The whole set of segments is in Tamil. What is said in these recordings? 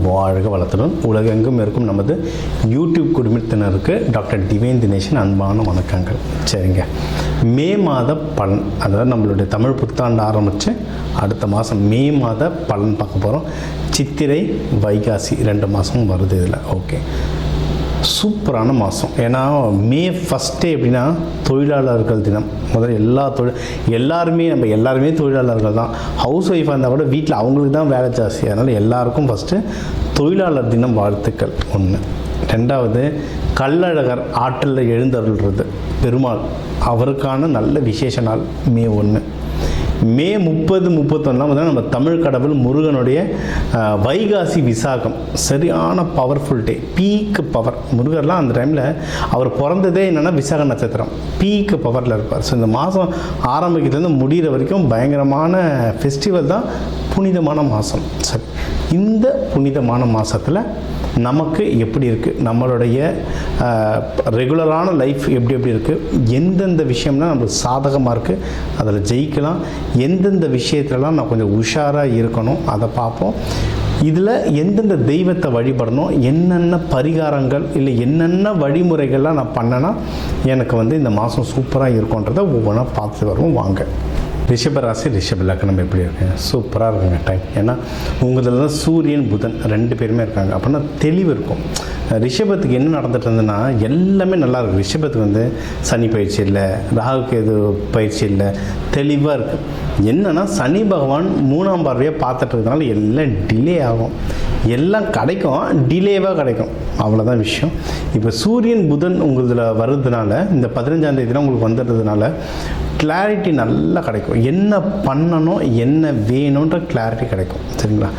வாழ்க வளத்துடன் உலகெங்கும் இருக்கும் நமது யூடியூப் குடும்பத்தினருக்கு டாக்டர் டிவைன் தினேஷன் அன்பான வணக்கங்கள். சரிங்க, மே மாத பலன், அதாவது நம்மளுடைய தமிழ் புத்தாண்டு ஆரம்பித்து அடுத்த மாதம் மே மாத பலன் பார்க்க போகிறோம். சித்திரை வைகாசி 2 மாதம் வருது இதில். ஓகே, சூப்பரான மாதம். ஏன்னா மே ஃபஸ்ட்டே எப்படின்னா தொழிலாளர்கள் தினம். முதல்ல எல்லாருமே தொழிலாளர்கள் தான். ஹவுஸ் ஒய்ஃபாக இருந்தால் கூட வீட்டில் அவங்களுக்கு தான் வேலை ஜாஸ்தி. அதனால் எல்லாருக்கும் ஃபஸ்ட்டு தொழிலாளர் தினம் வாழ்த்துக்கள். 1. 2வது கள்ளழகர் ஆற்றில் எழுந்தருள்றது பெருமாள், அவருக்கான நல்ல விசேஷ நாள் மே 1. மே 30, 31 நம்ம தமிழ் கடவுள் முருகனுடைய வைகாசி விசாகம், சரியான பவர்ஃபுல் டே, பீக்கு பவர். முருகர்லாம் அந்த டைமில் அவர் பிறந்ததே என்னென்னா விசாக நட்சத்திரம், பீக்கு பவரில் இருப்பார். ஸோ இந்த மாதம் ஆரம்பிக்கிறதுலேருந்து முடிகிற வரைக்கும் பயங்கரமான ஃபெஸ்டிவல் தான், புனிதமான மாதம். சரி, இந்த புனிதமான மாதத்தில் நமக்கு எப்படி இருக்குது, நம்மளுடைய ரெகுலரான லைஃப் எப்படி இருக்குது, எந்தெந்த விஷயம்லாம் நம்மளுக்கு சாதகமாக இருக்குது, அதில் ஜெயிக்கலாம், எந்தெந்த விஷயத்துலலாம் நான் கொஞ்சம் உஷாராக இருக்கணும், அதை பார்ப்போம். இதில் எந்தெந்த தெய்வத்தை வழிபடணும், என்னென்ன பரிகாரங்கள் இல்லை என்னென்ன வழிமுறைகள்லாம் நான் பண்ணேன்னா எனக்கு இந்த மாதம் சூப்பராக இருக்குன்றதை ஒவ்வொன்றா பார்த்து வருவோம். வாங்க. ரிஷபராசி ரிஷப லக்னம் எப்படி இருக்குங்க? சூப்பராக இருக்குங்க டைம். ஏன்னா உங்களில் தான் சூரியன் புதன் 2 பேருமே இருக்காங்க. அப்படின்னா தெளிவு இருக்கும். ரிஷபத்துக்கு என்ன நடந்துட்டு இருந்ததுன்னா எல்லாமே நல்லாயிருக்கு. ரிஷபத்துக்கு சனி பயிற்சி இல்லை, ராகுக்கு எது பயிற்சி இல்லை, தெளிவாக இருக்குது. என்னென்னா சனி பகவான் 3ஆம் பார்வையாக பார்த்துட்டு இருக்கிறதுனால எல்லாம் டிலே ஆகும், எல்லாம் கிடைக்கும், டிலேவாக கிடைக்கும், அவ்வளோதான் விஷயம். இப்போ சூரியன் புதன் உங்களதில் வர்றதுனால இந்த 15ஆம் தேதியில் உங்களுக்கு வந்துடுறதுனால கிளாரிட்டி நல்லா கிடைக்கும். என்ன பண்ணணும், என்ன வேணுன்ற கிளாரிட்டி கிடைக்கும். சரிங்களா?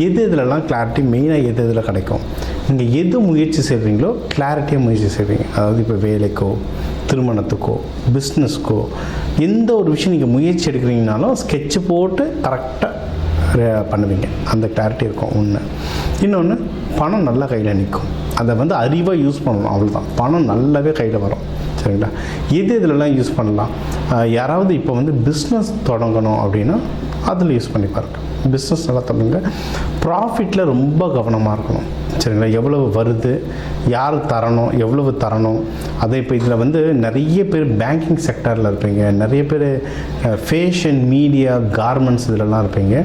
இதிலலாம் கிளாரிட்டி மெயினாக இதில் கிடைக்கும். நீங்கள் எது முயற்சி செய்கிறீங்களோ கிளாரிட்டியாக முயற்சி செய்வீங்க. அதாவது இப்போ வேலைக்கோ, திருமணத்துக்கோ, பிஸ்னஸ்க்கோ, எந்த ஒரு விஷயம் நீங்கள் முயற்சி எடுக்கிறீங்கனாலும் ஸ்கெட்சு போட்டு கரெக்டாக பண்ணுவீங்க. அந்த கிளாரிட்டி இருக்கும். 1. இன்னொன்று, பணம் நல்லா கையில் நிற்கும். அதை அறிவாக யூஸ் பண்ணணும், அவ்வளோதான். பணம் நல்லாவே கையில் வரும். சரிங்களா? இதிலலாம் யூஸ் பண்ணலாம். யாராவது இப்போ பிஸ்னஸ் தொடங்கணும் அப்படின்னா அதில் யூஸ் பண்ணி பாருங்க. பிஸ்னஸ் நல்லா தொடங்க. ப்ராஃபிட்டில் ரொம்ப கவனமாக இருக்கணும். சரிங்களா? எவ்வளவு வருது, யார் தரணும், எவ்வளவு தரணும். அதை இப்போ இதில் நிறைய பேர் பேங்கிங் செக்டரில் இருப்பீங்க, நிறைய பேர் ஃபேஷன், மீடியா, கார்மெண்ட்ஸ் இதிலலாம் இருப்பீங்க.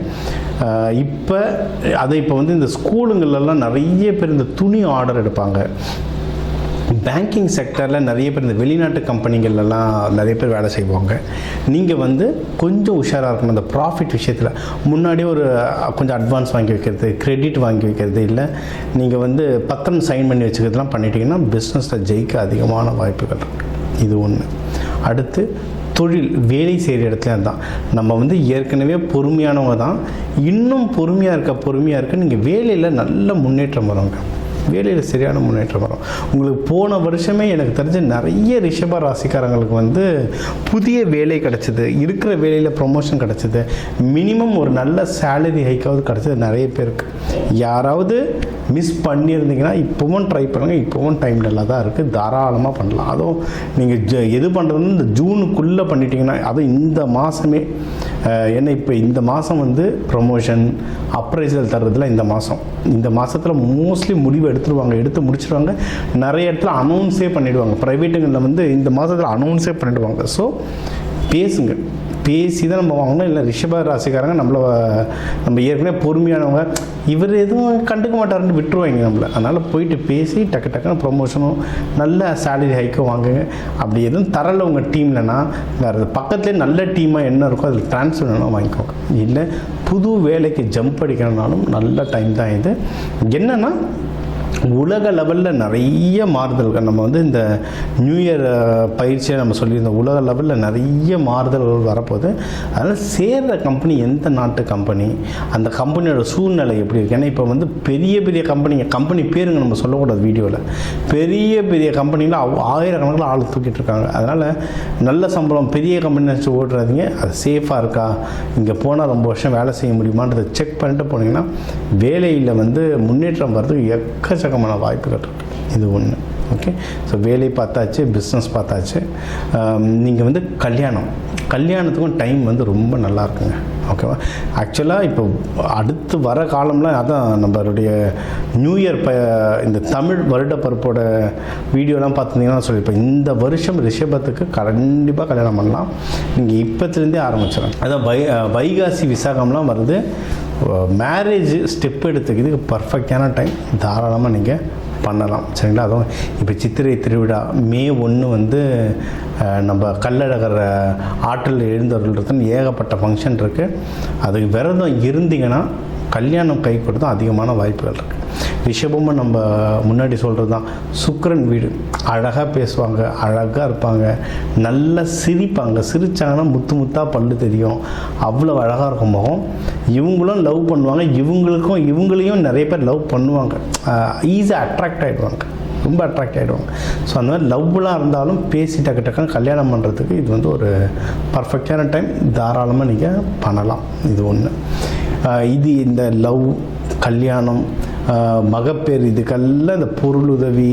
இப்போ இந்த ஸ்கூலுங்களெல்லாம் நிறைய பேர் இந்த துணி ஆர்டர் எடுப்பாங்க. பேங்கிங் செக்டரில் நிறைய பேர் இந்த வெளிநாட்டு கம்பெனிகள்லாம் நிறைய பேர் வேலை செய்வாங்க. நீங்கள் கொஞ்சம் உஷாராக இருக்கணும். அந்த ப்ராஃபிட் விஷயத்தில் முன்னாடியே கொஞ்சம் அட்வான்ஸ் வாங்கி வைக்கிறது, கிரெடிட் வாங்கி வைக்கிறது, இல்லை நீங்கள் பத்திரம் சைன் பண்ணி வச்சுக்கிறதுலாம் பண்ணிட்டீங்கன்னா பிஸ்னஸில் ஜெயிக்க அதிகமான வாய்ப்புகள் இருக்குது. இது 1. அடுத்து தொழில், வேலை செய்கிற இடத்துல தான் நம்ம ஏற்கனவே பொறுமையானவங்க தான், இன்னும் பொறுமையாக இருக்க நீங்கள் வேலையில் நல்ல முன்னேற்றம் வருங்க. வேலையில் சரியான முன்னேற்றம் வரும். உங்களுக்கு போன வருஷமே எனக்கு தெரிஞ்ச நிறைய ரிஷப ராசிக்காரங்களுக்கு புதிய வேலை கிடச்சிது, இருக்கிற வேலையில் ப்ரொமோஷன் கிடச்சிது, மினிமம் ஒரு நல்ல சேலரி ஹைக்காவது கிடச்சிது நிறைய பேருக்கு. யாராவது மிஸ் பண்ணியிருந்தீங்கன்னா இப்போவும் ட்ரை பண்ணுங்கள். இப்போவும் டைம் நல்லா தான் இருக்குது, தாராளமாக பண்ணலாம். அதுவும் நீங்கள் எது பண்ணுறதுன்னு இந்த ஜூனுக்குள்ளே பண்ணிட்டீங்கன்னா, அதுவும் இந்த மாதமே. ஏன்னா இப்போ இந்த மாதம் ப்ரொமோஷன், அப்ரைசல் தர்றதுல இந்த மாதத்தில் மோஸ்ட்லி முடிவு எடுத்து முடிச்சிடுவாங்க. நிறைய இடத்துல அனௌன்ஸே பண்ணிவிடுவாங்க. ப்ரைவேட்டுங்களில் இந்த மாதத்தில் அனௌன்ஸே பண்ணிவிடுவாங்க. ஸோ பேசுங்க, பேசி தான் நம்ம வாங்கணும். இல்லை ரிஷப ராசிக்காரங்க நம்ம ஏற்கனவே பொறுமையானவங்க, இவர் எதுவும் கண்டுக்க மாட்டாருன்னு விட்டுருவாங்க நம்மளை. அதனால் போயிட்டு பேசி டக்குன்னு ப்ரொமோஷனும் நல்ல சேலரி ஹைக்கும் வாங்குங்க. அப்படி எதுவும் தரலை உங்கள் டீம்லனா வேறு பக்கத்துலேயே நல்ல டீமாக என்ன இருக்கோ அதில் ட்ரான்ஸ்ஃபர் வேணும் வாங்கிக்கோங்க. இல்லை புது வேலைக்கு ஜம்ப் அடிக்கணும்னாலும் நல்ல டைம் தான் இது. என்னென்னா உலக லெவலில் நிறைய மாறுதல்கள் நம்ம இந்த நியூ இயர் பயிற்சியை நம்ம சொல்லியிருந்தோம். உலக லெவலில் நிறைய மாறுதல்கள் வரப்போகுது. அதனால் சேர்கிற கம்பெனி எந்த நாட்டு கம்பெனி, அந்த கம்பெனியோட சூழ்நிலை எப்படி இருக்குது. ஏன்னா இப்போ பெரிய கம்பெனி பேருங்க நம்ம சொல்லக்கூடாது வீடியோவில். பெரிய கம்பெனியில் ஆயிரக்கணக்கில் ஆள் தூக்கிட்டு இருக்காங்க. அதனால் நல்ல சம்பளம் பெரிய கம்பெனி நினச்சி ஓடுறாதீங்க. அது சேஃபாக இருக்கா, இங்கே போனால் ரொம்ப வருஷம் வேலை செய்ய முடியுமான்றதை செக் பண்ணிட்டு போனீங்கன்னா வேலையில் முன்னேற்றம் வர்றதுக்கு எக்கச்சக்கமான வாய்ப்புகள் இருக்குது. இது 1. ஓகே. ஸோ வேலை பார்த்தாச்சு, பிஸ்னஸ் பார்த்தாச்சு. நீங்கள் வந்து கல்யாணத்துக்கும் டைம் வந்து ரொம்ப நல்லா இருக்குங்க. ஓகேவா? ஆக்சுவலாக இப்போ அடுத்து வர காலம்லாம் அதான் நம்மளுடைய நியூ இயர் இந்த தமிழ் வருட பருப்போட வீடியோலாம் பார்த்துருந்தீங்கன்னா சொல்லியிருப்பேன், இந்த வருஷம் ரிஷபத்துக்கு கண்டிப்பாக கல்யாணம் பண்ணலாம். நீங்கள் இப்போத்துலேருந்தே ஆரம்பிச்சிடலாம். அதான் வைகாசி விசாகம்லாம் வருது. மேரேஜ் ஸ்டெப் எடுத்துக்கிறதுக்கு பர்ஃபெக்டான டைம், தாராளமாக நீங்கள் பண்ணலாம். சரிங்களா? அதுவும் இப்போ சித்திரை திருவிழா மே 1 வந்து நம்ம கள்ளழகர் ஆற்றில் எழுந்தருள்றதுன்னு ஏகப்பட்ட ஃபங்க்ஷன் இருக்குது. அதுக்கு விரதம் இருந்தீங்கன்னா கல்யாணம் கை கொடுத்தா அதிகமான வாய்ப்புகள் இருக்குது. ரிஷபமும் நம்ம முன்னாடி சொல்கிறது தான், சுக்கிரன் வீடு. அழகாக பேசுவாங்க, அழகாக இருப்பாங்க, நல்லா சிரிப்பாங்க. சிரித்தாங்கன்னா முத்து முத்தாக பல்லு தெரியும், அவ்வளோ அழகாக இருக்கும் முகம். இவங்களும் லவ் பண்ணுவாங்க, இவங்களையும் நிறைய பேர் லவ் பண்ணுவாங்க. ஈஸியாக அட்ராக்ட் ஆகிடுவாங்க, ரொம்ப அட்ராக்ட் ஆகிடுவாங்க. ஸோ அந்த மாதிரி லவ்லாம் இருந்தாலும் பேசி டக்குன்னு கல்யாணம் பண்ணுறதுக்கு இது வந்து ஒரு பர்ஃபெக்டான டைம். தாராளமாக நீங்கள் பண்ணலாம். இது ஒன்று. இது இந்த லவ், கல்யாணம், மகப்பேறு, இதுக்கெல்லாம் இந்த பொருள் உதவி,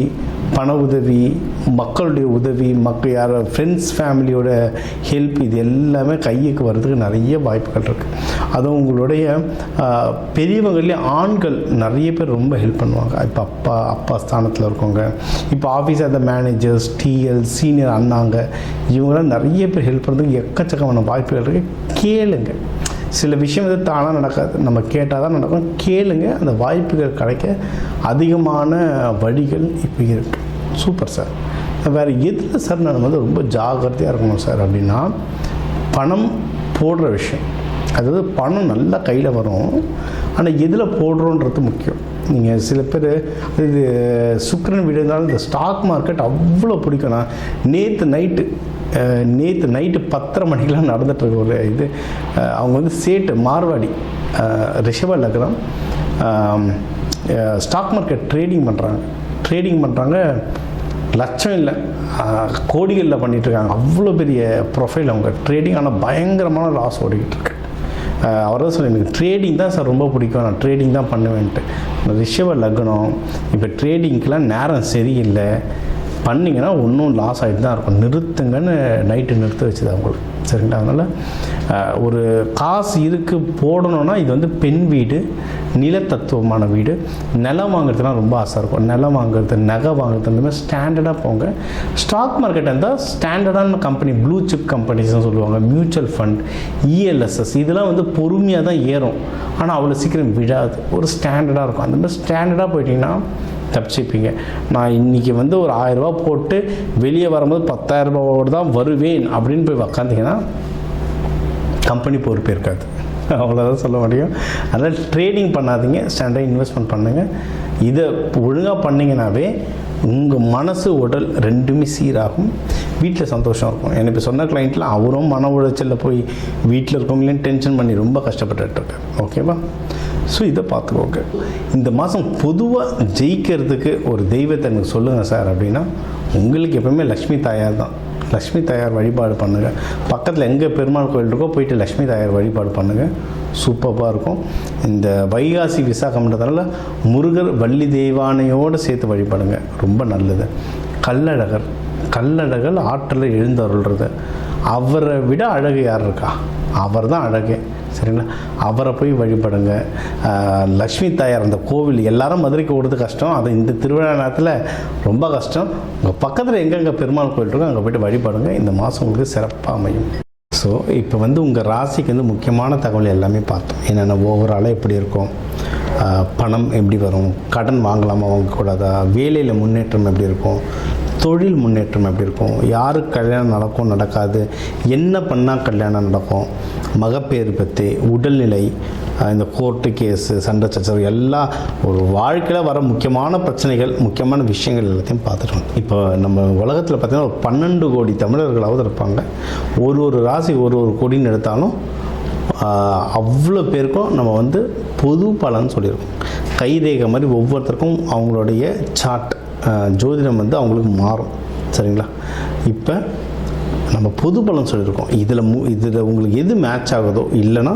பண உதவி, மக்களுடைய உதவி, யார் ஃப்ரெண்ட்ஸ் ஃபேமிலியோட ஹெல்ப், இது எல்லாமே கைக்கு வர்றதுக்கு நிறைய வாய்ப்புகள் இருக்குது. அதுவும் உங்களுடைய பெரியவங்களே ஆண்கள் நிறைய பேர் ரொம்ப ஹெல்ப் பண்ணுவாங்க. இப்போ அப்பா ஸ்தானத்தில் இருக்கவங்க, இப்போ ஆஃபீஸ் அந்த மேனேஜர்ஸ், டிஎல், சீனியர் அண்ணாங்க, இவங்களாம் நிறைய பேர் ஹெல்ப் பண்ணுறதுக்கு எக்கச்சக்கமான வாய்ப்புகள் இருக்குது. கேளுங்க. சில விஷயம் வந்து தானாக நடக்காது, நம்ம கேட்டால் தான் நடக்கும். கேளுங்க, அந்த வாய்ப்புகள் கிடைக்க அதிகமான வழிகள் இப்போ இருக்குது. Super sir. வேறு எதில் சார் நான் வந்து ரொம்ப ஜாக்கிரதையாக இருக்கணும் சார் அப்படின்னா, பணம் போடுற விஷயம். அதாவது பணம் நல்லா கையில் வரும், ஆனால் எதில் போடுறோன்றது முக்கியம். நீங்கள் சில பேர் இது சுக்கிரன் வீடு இருந்தாலும் இந்த ஸ்டாக் மார்க்கெட் அவ்வளோ பிடிக்கும்னா, நேற்று நைட்டு 10:30 மணிக்கெலாம் நடந்துகிட்ருக்க ஒரு இது. அவங்க வந்து சேட்டு மார்வாடி, ரிஷப லக்னம், ஸ்டாக் மார்க்கெட் ட்ரேடிங் பண்ணுறாங்க. லட்சம் இல்லை, கோடிகளில் பண்ணிகிட்ருக்காங்க. அவ்வளோ பெரிய ப்ரொஃபைல் அவங்க ட்ரேடிங். ஆனால் பயங்கரமான லாஸ் ஓடிக்கிட்டு இருக்கு. அவர் தான் சொல்லி, எனக்கு ட்ரேடிங் தான் சார் ரொம்ப பிடிக்கும், நான் ட்ரேடிங் தான் பண்ணுவேன்ட்டு. ரிஷப லக்னம் இப்போ ட்ரேடிங்க்கெலாம் நேரம் சரியில்லை, பண்ணிங்கன்னா ஒன்றும் லாஸ் ஆகிட்டு தான் இருக்கும். நிறுத்துங்கன்னு நைட்டு நிறுத்த வச்சுது அவங்களுக்கு. சரிங்களா? அதனால் ஒரு காசு இருக்குது போடணுன்னா, இது வந்து பெண் வீடு, நிலத்தத்துவமான வீடு. நிலம் வாங்குறதுலாம் ரொம்ப ஆசை இருக்கும். நிலம் வாங்குறது, நகை வாங்குறது, இந்த மாதிரி ஸ்டாண்டர்டாக போங்க. ஸ்டாக் மார்க்கெட் இருந்தால் ஸ்டாண்டர்டான கம்பெனி, ப்ளூ சிப் கம்பெனிஸ்னு சொல்லுவாங்க, மியூச்சுவல் ஃபண்ட், இஎல்எஸ்எஸ், இதெல்லாம் வந்து பொறுமையாக தான் ஏறும், ஆனால் அவ்வளோ சீக்கிரம் விழாது. ஒரு ஸ்டாண்டர்டாக இருக்கும். அந்த மாதிரி ஸ்டாண்டர்டாக போயிட்டிங்கன்னா தப்பிச்சுப்பீங்க. நான் இன்றைக்கி வந்து ஒரு 1000 ரூபா போட்டு வெளியே வரும்போது 10,000 ரூபாவோடு தான் வருவேன் அப்படின்னு போய் உக்காந்திங்கன்னா கம்பெனி பொறுப்பு இருக்காது. அவ்வளோதான் சொல்ல முடியும். அதனால் ட்ரேடிங் பண்ணாதீங்க, ஸ்டாண்டர்டாக இன்வெஸ்ட்மெண்ட் பண்ணுங்கள். இதை ஒழுங்காக பண்ணிங்கனாவே உங்கள் மனசு உடல் ரெண்டுமே சீராகும், வீட்டில் சந்தோஷம் இருக்கும். எனக்கு இப்போ சொன்ன கிளைண்ட்டில் அவரும் மன உளைச்சலில் போய் வீட்டில் இருக்கவங்களையும் டென்ஷன் பண்ணி ரொம்ப கஷ்டப்பட்டுருக்கேன். ஓகேவா? ஸோ இதை பார்த்துக்கோங்க. இந்த மாதம் பொதுவாக ஜெயிக்கிறதுக்கு ஒரு தெய்வத்தை எனக்கு சொல்லுங்கள் சார் அப்படின்னா, உங்களுக்கு எப்பவுமே லக்ஷ்மி தாயார் தான். லக்ஷ்மி தாயார் வழிபாடு பண்ணுங்கள். பக்கத்தில் எங்கே பெருமாள் கோயில் இருக்கோ போயிட்டு லக்ஷ்மி தாயார் வழிபாடு பண்ணுங்கள். சூப்பராக இருக்கும். இந்த வைகாசி விசாகம்ன்றதுனால முருகர் வள்ளி தெய்வானையோடு சேர்த்து வழிபாடுங்க, ரொம்ப நல்லது. கள்ளழகர் ஆற்றில் எழுந்தருள்றது, அவரை விட அழகு யார் இருக்கா? அவர் தான் அழகே. சரிங்களா? அவரை போய் வழிபடுங்க. லக்ஷ்மி தாயார் அந்த கோவில் எல்லாரும் மதுரைக்கு ஓடுறது கஷ்டம், அது இந்த திருவிழா நேரத்தில் ரொம்ப கஷ்டம். உங்கள் பக்கத்தில் எங்கெங்கே பெருமாள் கோயில் இருக்கோ அங்கே போய்ட்டு வழிபடுங்க. இந்த மாதம் உங்களுக்கு சிறப்பாக அமையும். ஸோ இப்போ வந்து உங்கள் ராசிக்கு வந்து முக்கியமான தகவல் எல்லாமே பார்த்தோம். என்னென்ன ஓவராலாக எப்படி இருக்கும், பணம் எப்படி வரும், கடன் வாங்கலாமா வாங்கக்கூடாதா, வேலையில் முன்னேற்றம் எப்படி இருக்கும், தொழில் முன்னேற்றம் எப்படி இருக்கும், யாருக்கு கல்யாணம் நடக்கும் நடக்காது, என்ன பண்ணால் கல்யாணம் நடக்கும், மகப்பேறு பற்றி, உடல்நிலை, இந்த கோர்ட்டு கேஸு, சண்டை சச்சரவு, எல்லாம் ஒரு வாழ்க்கையில் வர முக்கியமான பிரச்சனைகள், முக்கியமான விஷயங்கள் எல்லாத்தையும் பார்த்துட்டோம். இப்போ நம்ம உலகத்தில் பார்த்திங்கன்னா ஒரு 12 கோடி தமிழர்களாவது இருப்பாங்க. ஒரு ராசி ஒரு கோடின்னு எடுத்தாலும் அவ்வளோ பேருக்கும் நம்ம வந்து பொது பலன் சொல்லியிருக்கோம். கைரேகை மாதிரி ஒவ்வொருத்தருக்கும் அவங்களுடைய சார்ட், ஜோதிடம் வந்து அவங்களுக்கு மாறும். சரிங்களா? இப்போ நம்ம பொது பலன் சொல்லியிருக்கோம். இதில் உங்களுக்கு எது மேட்ச் ஆகுதோ, இல்லைனா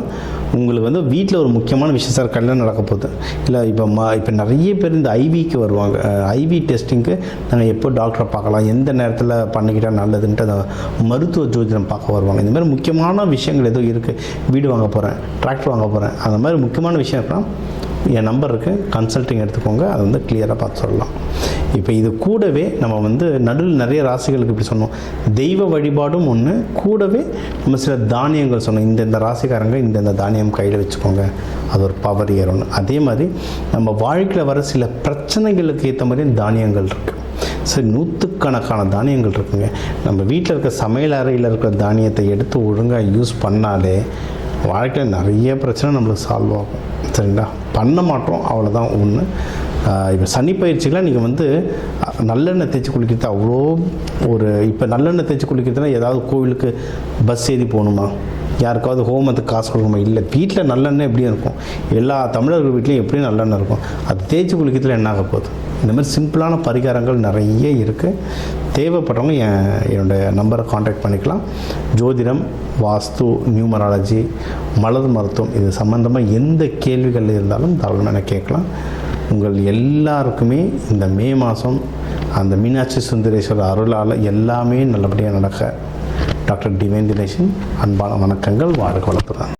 உங்களுக்கு வந்து வீட்டில் ஒரு முக்கியமான விஷயம், சார் கல்யாணம் நடக்க போகுது, இல்லை இப்போ நிறைய பேர் இந்த ஐவிக்கு வருவாங்க. ஐவி டெஸ்டிங்க்கு நாங்கள் எப்போ டாக்டரை பார்க்கலாம், எந்த நேரத்தில் பண்ணிக்கிட்டால் நல்லதுன்ட்டு அந்த மருத்துவ ஜோதிடம் பார்க்க வருவாங்க. இந்த மாதிரி முக்கியமான விஷயங்கள் ஏதோ இருக்குது, வீடு வாங்க போகிறேன், டிராக்டர் வாங்க போகிறேன், அந்த மாதிரி முக்கியமான விஷயம் இருக்கலாம், என் நம்பர் இருக்குது, கன்சல்ட்டிங் எடுத்துக்கோங்க, அதை வந்து கிளியராக பார்த்து சொல்லலாம். இப்போ இது கூடவே நம்ம வந்து நடுவில் நிறைய ராசிகளுக்கு இப்படி சொன்னோம், தெய்வ வழிபாடும் ஒன்று, கூடவே நம்ம சில தானியங்கள் சொன்னோம், இந்த ராசிக்காரங்க இந்த தானியம் கையில் வச்சுக்கோங்க, அது ஒரு பவர் ஏறும்னு. அதே மாதிரி நம்ம வாழ்க்கையில் வர சில பிரச்சனைகளுக்கு ஏற்ற மாதிரி தானியங்கள் இருக்குது. சரி, நூற்றுக்கணக்கான தானியங்கள் இருக்குங்க. நம்ம வீட்டில் இருக்க சமையல் அறையில் இருக்கிற தானியத்தை எடுத்து ஒழுங்காக யூஸ் பண்ணாலே வாழ்க்கையில் நிறைய பிரச்சனை நம்மளுக்கு சால்வ் ஆகும். சரிங்களா? பண்ண மாட்டோம், அவ்வளோதான் ஒன்று. இப்போ சனி பயிற்சிக்கெலாம் நீங்கள் வந்து நல்லெண்ணெய் தேய்ச்சி குளிக்கிறது அவ்வளோ இப்போ நல்லெண்ணெய் தேய்ச்சி குளிக்கிறதுனா ஏதாவது கோவிலுக்கு பஸ் ஏறி போகணுமா, யாருக்காவது ஹோமத்துக்கு காசு கொடுக்கணுமா? இல்லை, வீட்டில் நல்லெண்ணெய் எப்படியும் இருக்கும், எல்லா தமிழர்கள் வீட்லேயும் எப்படியும் நல்லெண்ணெய் இருக்கும், அது தேய்ச்சி குளிக்கிறதுல என்ன ஆக போகுது? இந்த மாதிரி சிம்பிளான பரிகாரங்கள் நிறைய இருக்குது. தேவைப்படுறவங்க என்னுடைய நம்பரை காண்டாக்ட் பண்ணிக்கலாம். ஜோதிடம், வாஸ்து, நியூமராலஜி, மலர் மருத்துவம், இது சம்மந்தமாக எந்த கேள்விகள் இருந்தாலும் தாராளமாக எனக்கு கேட்கலாம். உங்கள் எல்லாருக்குமே இந்த மே மாதம் அந்த மீனாட்சி சுந்தரேஸ்வரர் அருளால் எல்லாமே நல்லபடியாக நடக்க டாக்டர் டிவைன் தினேஷன் அன்பான வணக்கங்கள். வாழ்க வளத்துடன்.